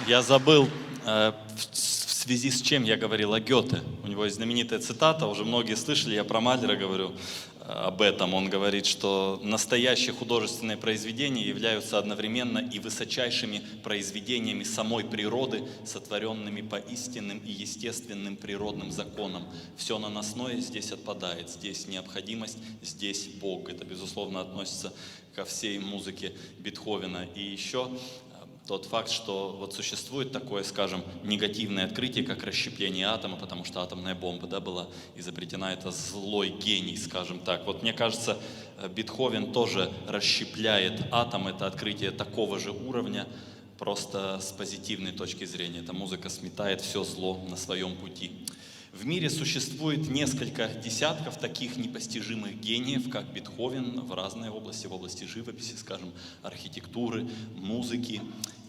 Я забыл, в связи с чем я говорил о Гёте. У него есть знаменитая цитата, уже многие слышали, я про Малера говорю об этом. Он говорит, что настоящие художественные произведения являются одновременно и высочайшими произведениями самой природы, сотворенными по истинным и естественным природным законам. Все наносное здесь отпадает, здесь необходимость, здесь Бог. Это, безусловно, относится ко всей музыке Бетховена. И еще тот факт, что вот существует такое, скажем, негативное открытие, как расщепление атома, потому что атомная бомба, да, была изобретена, это злой гений, скажем так. Вот мне кажется, Бетховен тоже расщепляет атом, это открытие такого же уровня, просто с позитивной точки зрения. Эта музыка сметает все зло на своем пути. В мире существует несколько десятков таких непостижимых гениев, как Бетховен, в разной области, в области живописи, скажем, архитектуры, музыки.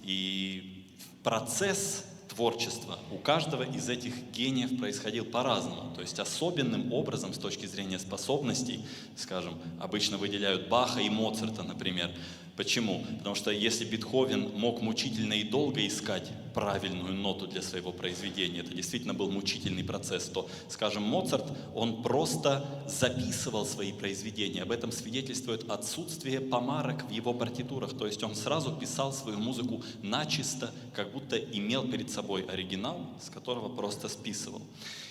И процесс творчества у каждого из этих гениев происходил по-разному. То есть особенным образом с точки зрения способностей, скажем, обычно выделяют Баха и Моцарта, например. Почему? Потому что если Бетховен мог мучительно и долго искать правильную ноту для своего произведения, это действительно был мучительный процесс, то, скажем, Моцарт, он просто записывал свои произведения. Об этом свидетельствует отсутствие помарок в его партитурах. То есть он сразу писал свою музыку начисто, как будто имел перед собой оригинал, с которого просто списывал.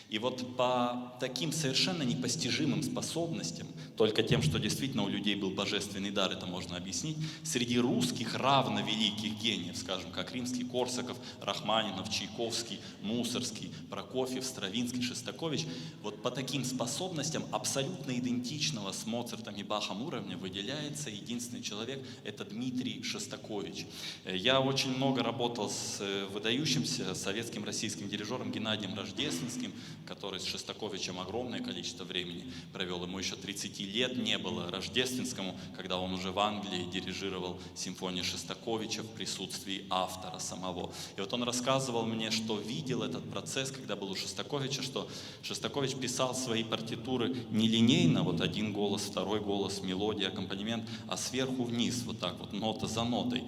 И вот по таким совершенно непостижимым способностям, только тем, что действительно у людей был божественный дар, это можно объяснить, среди русских равно великих гениев, скажем, как Римский-Корсаков, Рахманинов, Чайковский, Мусорский, Прокофьев, Стравинский, Шостакович, вот по таким способностям абсолютно идентичного с Моцартом и Бахом уровня выделяется единственный человек, это Дмитрий Шостакович. Я очень много работал с выдающимся советским российским дирижером Геннадием Рождественским, который с Шостаковичем огромное количество времени провел. Ему еще 30 лет не было Рождественскому, когда он уже в Англии дирижировал симфонию Шостаковича в присутствии автора самого. И вот он рассказывал мне, что видел этот процесс, когда был у Шостаковича, что Шостакович писал свои партитуры нелинейно, вот один голос, второй голос, мелодия, аккомпанемент, а сверху вниз, вот так вот, нота за нотой,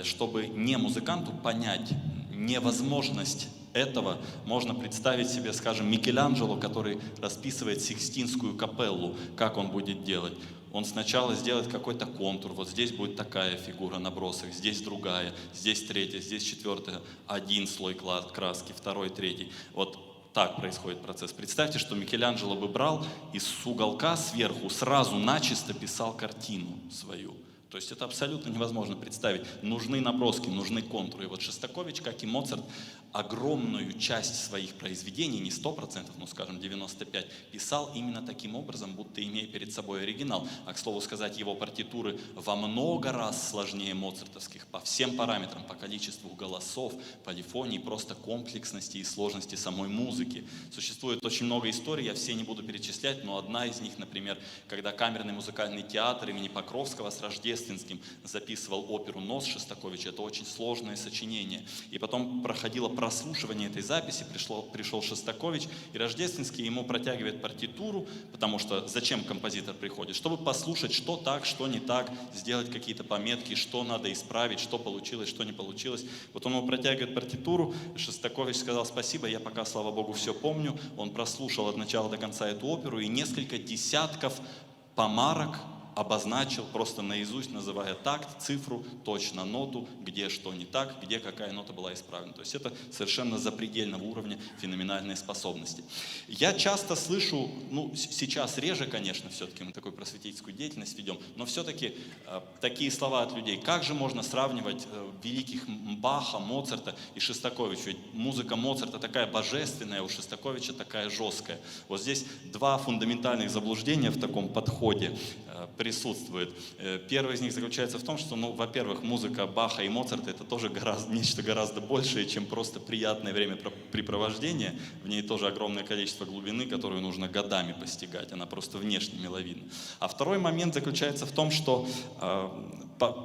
чтобы не музыканту понять невозможность этого, можно представить себе, скажем, Микеланджело, который расписывает Сикстинскую капеллу, как он будет делать. Он сначала сделает какой-то контур, вот здесь будет такая фигура, набросок, здесь другая, здесь третья, здесь четвертая, один слой краски, второй, третий. Вот так происходит процесс. Представьте, что Микеланджело бы брал и с уголка сверху сразу начисто писал картину свою. То есть это абсолютно невозможно представить. Нужны наброски, нужны контуры. И вот Шостакович, как и Моцарт, огромную часть своих произведений, не 100%, но, скажем, 95%, писал именно таким образом, будто имея перед собой оригинал. А, к слову сказать, его партитуры во много раз сложнее моцартовских по всем параметрам, по количеству голосов, полифонии, просто комплексности и сложности самой музыки. Существует очень много историй, я все не буду перечислять, но одна из них, например, когда камерный музыкальный театр имени Покровского с Рождественским записывал оперу «Нос» Шостаковича. Это очень сложное сочинение. И потом проходило прослушивание этой записи, пришел Шостакович, и Рождественский ему протягивает партитуру, потому что зачем композитор приходит? Чтобы послушать, что так, что не так, сделать какие-то пометки, что надо исправить, что получилось, что не получилось. Вот он ему протягивает партитуру, Шостакович сказал: спасибо, я пока, слава богу, все помню. Он прослушал от начала до конца эту оперу и несколько десятков помарок обозначил, просто наизусть называя такт, цифру, точно ноту, где что не так, где какая нота была исправлена. То есть это совершенно запредельного уровня феноменальные способности. Я часто слышу, ну сейчас реже, конечно, все-таки мы такую просветительскую деятельность ведем, но все-таки такие слова от людей. Как же можно сравнивать великих Баха, Моцарта и Шостаковича? Ведь музыка Моцарта такая божественная, у Шостаковича такая жесткая. Вот здесь два фундаментальных заблуждения в таком подходе присутствует. Первое из них заключается в том, что, ну, во-первых, музыка Баха и Моцарта — это тоже нечто гораздо большее, чем просто приятное времяпрепровождение. В ней тоже огромное количество глубины, которую нужно годами постигать. Она просто внешне миловидна. А второй момент заключается в том, что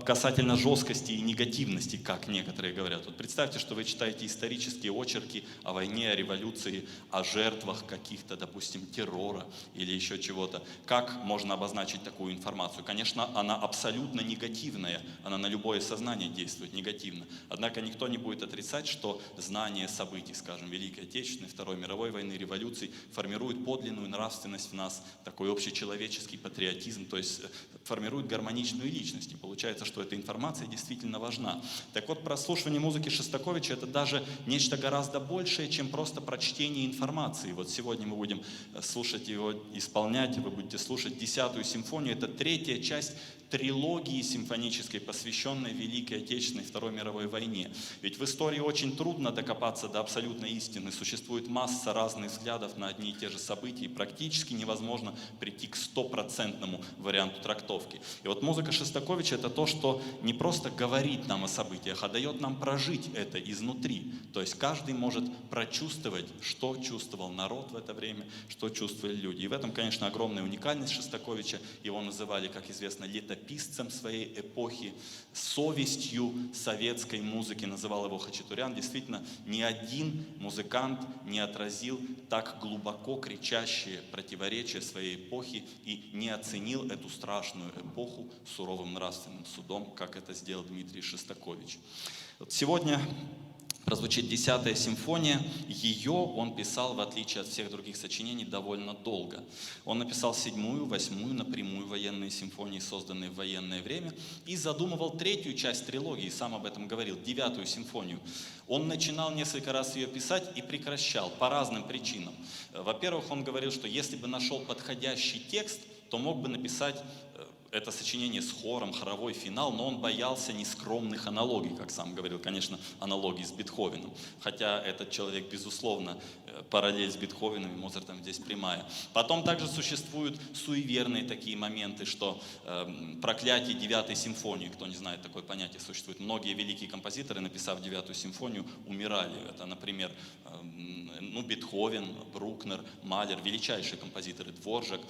касательно жесткости и негативности, как некоторые говорят. Вот представьте, что вы читаете исторические очерки о войне, о революции, о жертвах каких-то, допустим, террора или еще чего-то. Как можно обозначить такую информацию? Конечно, она абсолютно негативная, она на любое сознание действует негативно. Однако никто не будет отрицать, что знание событий, скажем, Великой Отечественной, Второй мировой войны, революций формирует подлинную нравственность в нас, такой общечеловеческий патриотизм, то есть формирует гармоничную личность. И получается, что эта информация действительно важна. Так вот, прослушивание музыки Шостаковича — это даже нечто гораздо большее, чем просто прочтение информации. Вот сегодня мы будем слушать его, исполнять, вы будете слушать 10-ю симфонию. Это 3-я часть трилогии симфонической, посвященной Великой Отечественной Второй мировой войне. Ведь в истории очень трудно докопаться до абсолютной истины. Существует масса разных взглядов на одни и те же события, и практически невозможно прийти к 100% варианту трактовки. И вот музыка Шостаковича — это то, что не просто говорит нам о событиях, а дает нам прожить это изнутри. То есть каждый может прочувствовать, что чувствовал народ в это время, что чувствовали люди. И в этом, конечно, огромная уникальность Шостаковича. Его называли, как известно, летописцем своей эпохи, совестью советской музыки, называл его Хачатурян. Действительно, ни один музыкант не отразил так глубоко кричащие противоречия своей эпохи и не оценил эту страшную эпоху суровым нравственным судом, как это сделал Дмитрий Шостакович. Вот сегодня прозвучит 10-я симфония. Ее он писал, в отличие от всех других сочинений, довольно долго. Он написал 7-ю, 8-ю напрямую военные симфонии, созданные в военное время, и задумывал 3-ю часть трилогии, сам об этом говорил, 9-ю симфонию. Он начинал несколько раз ее писать и прекращал по разным причинам. Во-первых, он говорил, что если бы нашел подходящий текст, то мог бы написать это сочинение с хором, хоровой финал, но он боялся нескромных аналогий, как сам говорил, конечно, аналогий с Бетховеном. Хотя этот человек, безусловно, параллель с Бетховеном и Моцартом здесь прямая. Потом также существуют суеверные такие моменты, что проклятие 9-й симфонии, кто не знает, такое понятие существует. Многие великие композиторы, написав 9-ю симфонию, умирали. Это, например, Бетховен, Брукнер, Малер, величайшие композиторы. Дворжак,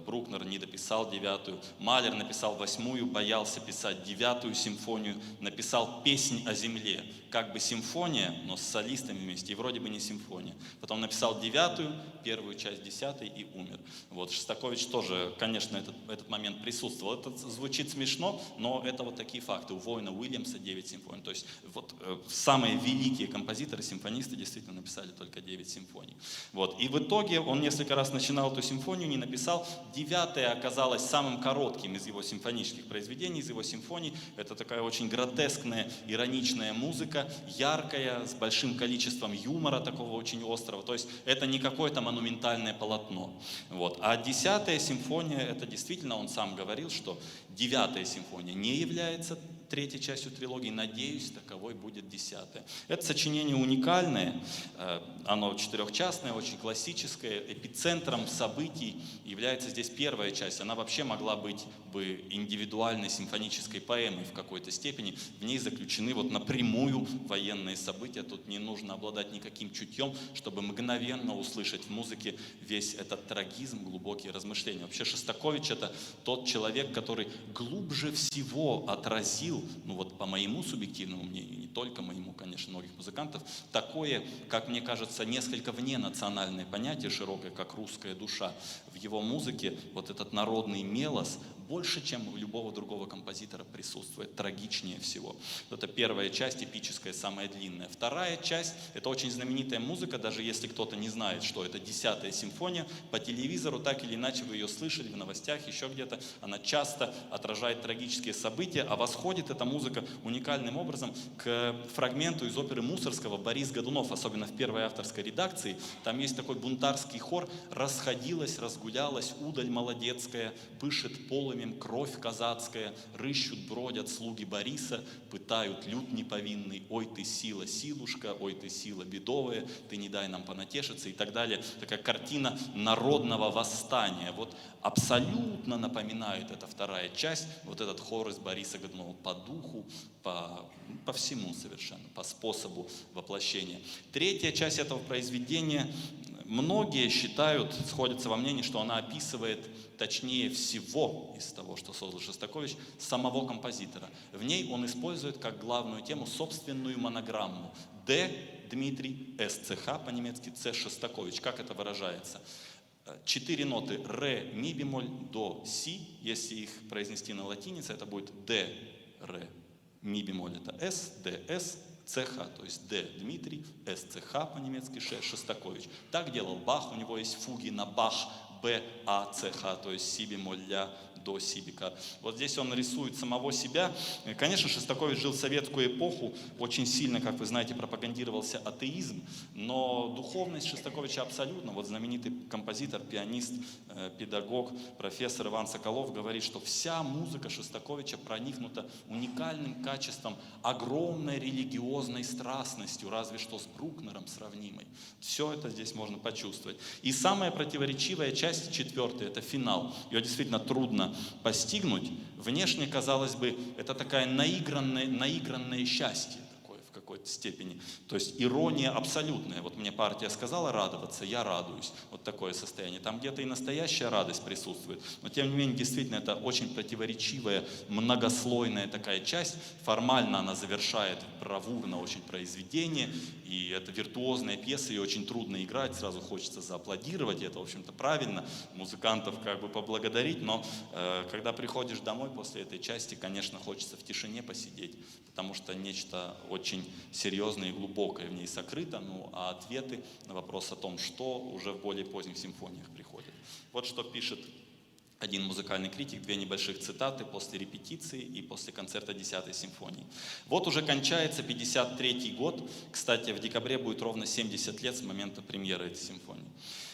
Брукнер не дописал 9-ю. Малер написал 8-ю, боялся писать 9-ю симфонию, написал «Песнь о земле». Как бы симфония, но с солистами вместе, и вроде бы не симфония. Потом написал 9-ю, первую часть 10-й и умер. Вот Шостакович тоже, конечно, этот момент присутствовал. Это звучит смешно, но это вот такие факты. У Война Уильямса 9 симфоний. То есть вот самые великие композиторы, симфонисты действительно написали только 9 симфоний. Вот. И в итоге он несколько раз начинал эту симфонию, не написал. 9-я оказалась самым коротким из его симфонических произведений, из его симфоний. Это такая очень гротескная, ироничная музыка, яркая, с большим количеством юмора, такого очень острого. То есть это не какое-то монументальное полотно. Вот. А 10-я симфония, это действительно, он сам говорил, что 9-я симфония не является 3-й частью трилогии, надеюсь, таковой будет 10-я. Это сочинение уникальное, оно 4-частное, очень классическое, эпицентром событий является здесь 1-я часть. Она вообще могла быть бы индивидуальной симфонической поэмой в какой-то степени. В ней заключены вот напрямую военные события. Тут не нужно обладать никаким чутьем, чтобы мгновенно услышать в музыке весь этот трагизм, глубокие размышления. Вообще Шостакович — это тот человек, который глубже всего отразил, ну вот по моему субъективному мнению, не только моему, конечно, многих музыкантов, такое, как мне кажется, несколько вне национальное понятие, широкое, как русская душа. В его музыке вот этот народный мелос больше, чем у любого другого композитора присутствует, трагичнее всего. Это 1-я часть, эпическая, самая длинная. 2-я часть — это очень знаменитая музыка, даже если кто-то не знает, что это 10-я симфония, по телевизору так или иначе вы ее слышали, в новостях, еще где-то. Она часто отражает трагические события, а восходит эта музыка уникальным образом к фрагменту из оперы Мусорского «Борис Годунов», особенно в 1-й авторской редакции. Там есть такой бунтарский хор: «Расходилась, разгулялась удаль молодецкая, пышет полымем кровь казацкая, рыщут, бродят слуги Бориса, пытают люд неповинный, ой ты сила, силушка, ой ты сила бедовая, ты не дай нам понатешиться», и так далее. Такая картина народного восстания. Вот абсолютно напоминает эта 2-я часть, вот этот хор из Бориса Годунова по духу, по всему совершенно, по способу воплощения. 3-я часть этого произведения многие считают, сходятся во мнении, что она описывает точнее всего из того, что создал Шостакович, самого композитора. В ней он использует как главную тему собственную монограмму Д. Дмитрий, СЦХ по-немецки, С. Шостакович. Как это выражается? 4 ноты ре, ми бемоль, до, си. Если их произнести на латинице, это будет Д, ре, ми бемоль это С, Д, С, ЦХ, то есть Д Дмитрий, СЦХ по-немецки, Шостакович. Так делал Бах, у него есть фуги на Бах, Б, А, ЦХ, то есть си бемоль, ля, до, си, бека. Вот здесь он рисует самого себя. Конечно, Шостакович жил в советскую эпоху, очень сильно, как вы знаете, пропагандировался атеизм, но духовность Шостаковича абсолютно. Вот знаменитый композитор, пианист, педагог, профессор Иван Соколов говорит, что вся музыка Шостаковича проникнута уникальным качеством, огромной религиозной страстностью, разве что с Брукнером сравнимой. Все это здесь можно почувствовать. И самая противоречивая часть, 4-я, это финал. Ее действительно трудно постигнуть. Внешне, казалось бы, это такое наигранное счастье такое в какой-то степени. То есть ирония абсолютная. Вот мне партия сказала радоваться, я радуюсь. Вот такое состояние. Там где-то и настоящая радость присутствует. Но тем не менее, действительно, это очень противоречивая, многослойная такая часть. Формально она завершает бравурно очень произведение. И это виртуозная пьеса, ее очень трудно играть, сразу хочется зааплодировать, и это, в общем-то, правильно, музыкантов как бы поблагодарить, но когда приходишь домой после этой части, конечно, хочется в тишине посидеть, потому что нечто очень серьезное и глубокое в ней сокрыто, ну а ответы на вопрос о том, что, уже в более поздних симфониях приходят. Вот что пишет один музыкальный критик, 2 небольших цитаты после репетиции и после концерта 10-й симфонии. Вот уже кончается 53-й год. Кстати, в декабре будет ровно 70 лет с момента премьеры этой симфонии.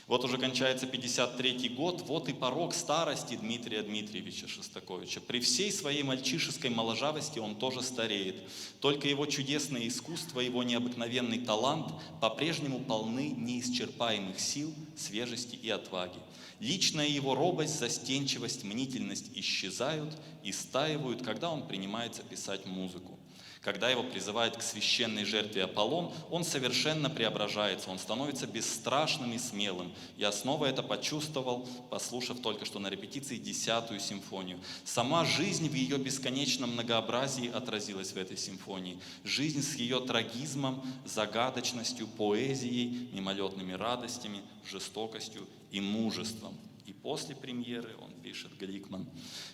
Вот уже кончается 53-й год, вот и порог старости Дмитрия Дмитриевича Шостаковича. При всей своей мальчишеской моложавости он тоже стареет. Только его чудесное искусство, его необыкновенный талант по-прежнему полны неисчерпаемых сил, свежести и отваги. Личная его робость, застенчивость, мнительность исчезают и стаивают, когда он принимается писать музыку. Когда его призывают к священной жертве Аполлон, он совершенно преображается, он становится бесстрашным и смелым. Я снова это почувствовал, послушав только что на репетиции 10-ю симфонию. Сама жизнь в ее бесконечном многообразии отразилась в этой симфонии. Жизнь с ее трагизмом, загадочностью, поэзией, мимолетными радостями, жестокостью и мужеством. И после премьеры, он пишет, Гликман,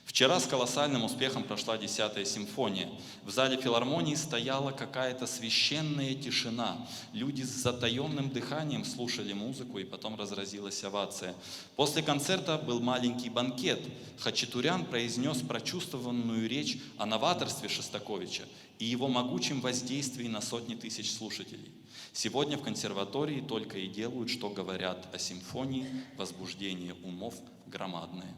«Вчера с колоссальным успехом прошла 10-я симфония. В зале филармонии стояла какая-то священная тишина. Люди с затаенным дыханием слушали музыку, и потом разразилась овация. После концерта был маленький банкет. Хачатурян произнес прочувствованную речь о новаторстве Шостаковича и его могучем воздействии на сотни тысяч слушателей. Сегодня в консерватории только и делают, что говорят о симфонии, возбуждение умов громадное».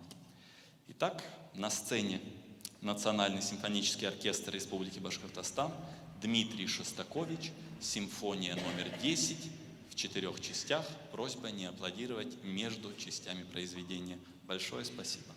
Итак, на сцене Национальный симфонический оркестр Республики Башкортостан, Дмитрий Шостакович, симфония номер 10 в 4 частях. Просьба не аплодировать между частями произведения. Большое спасибо.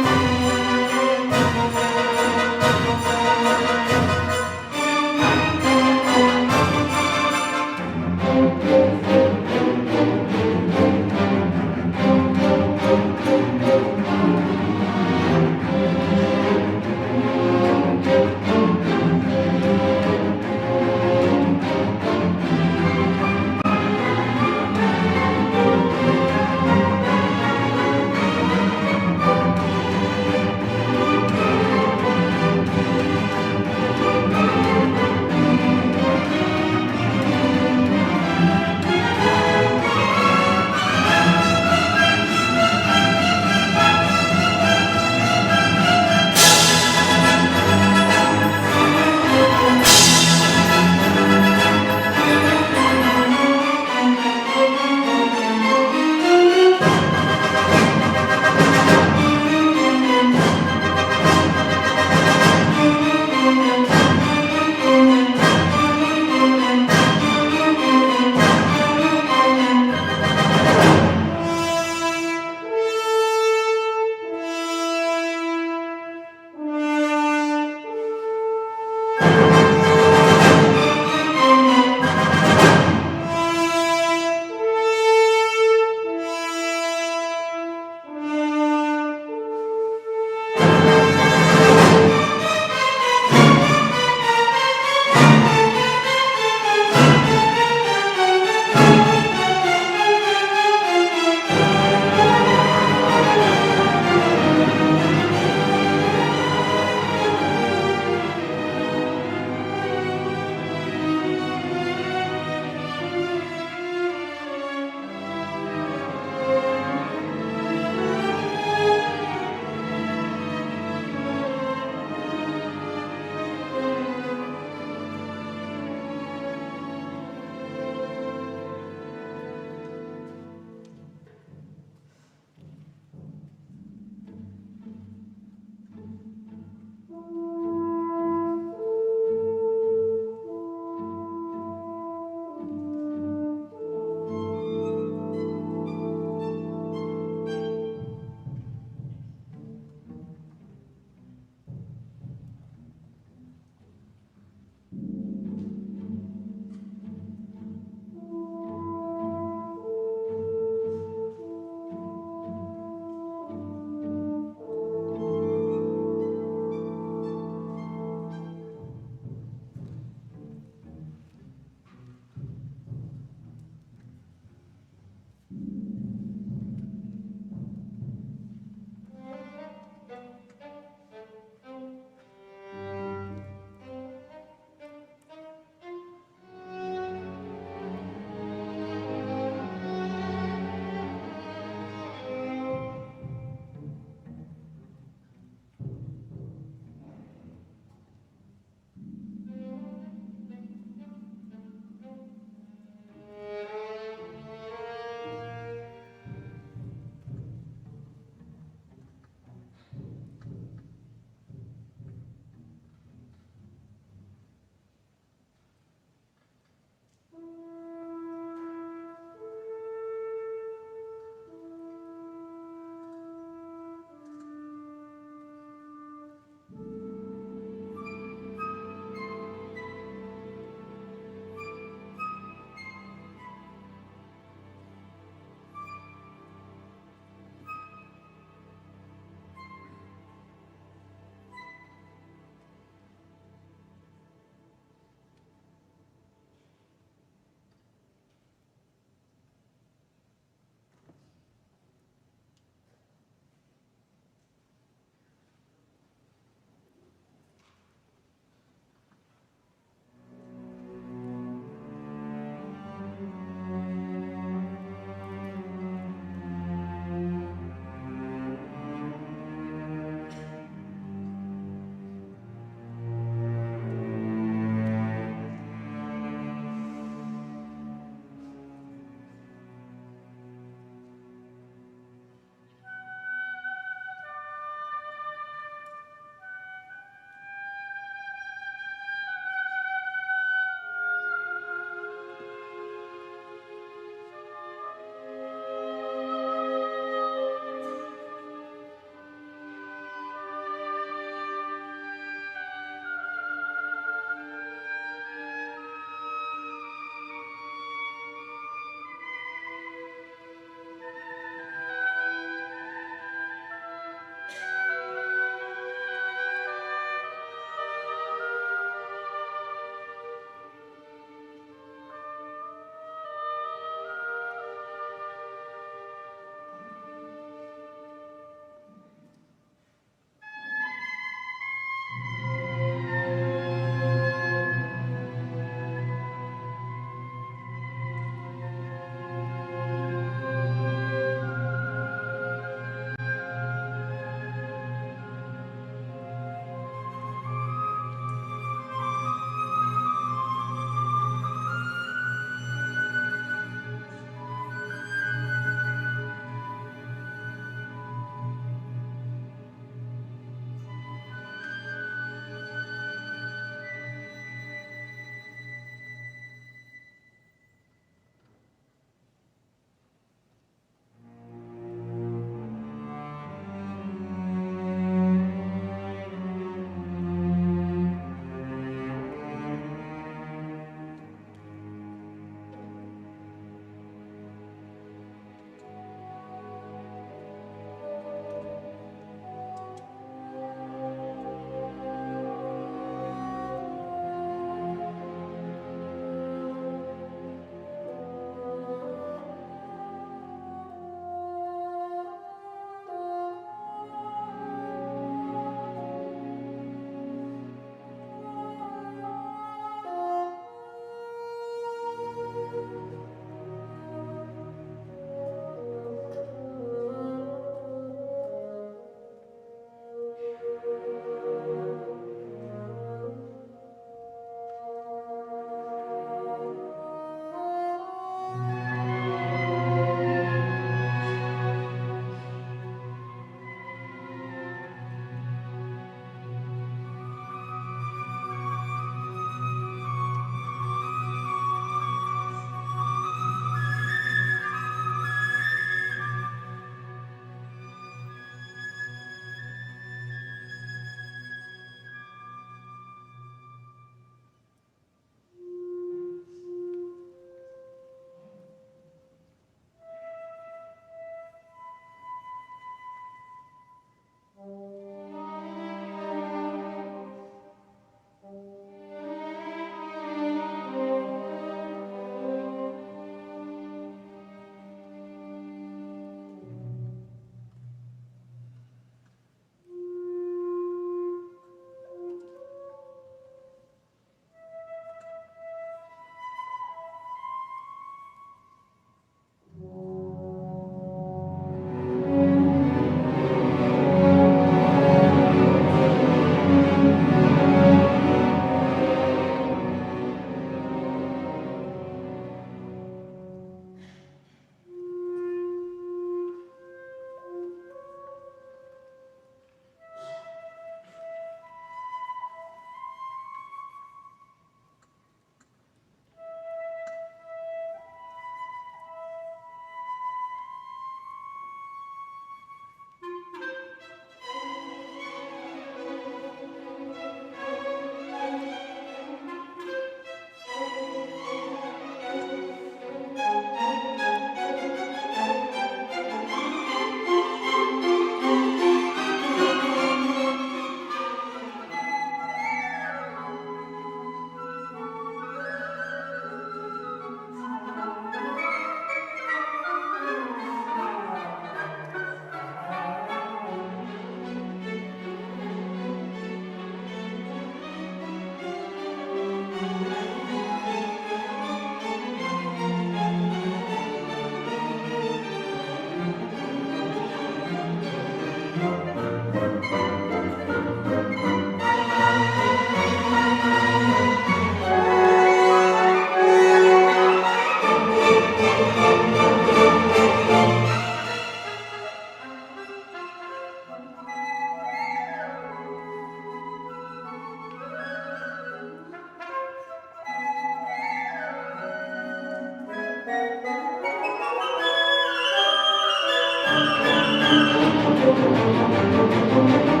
Thank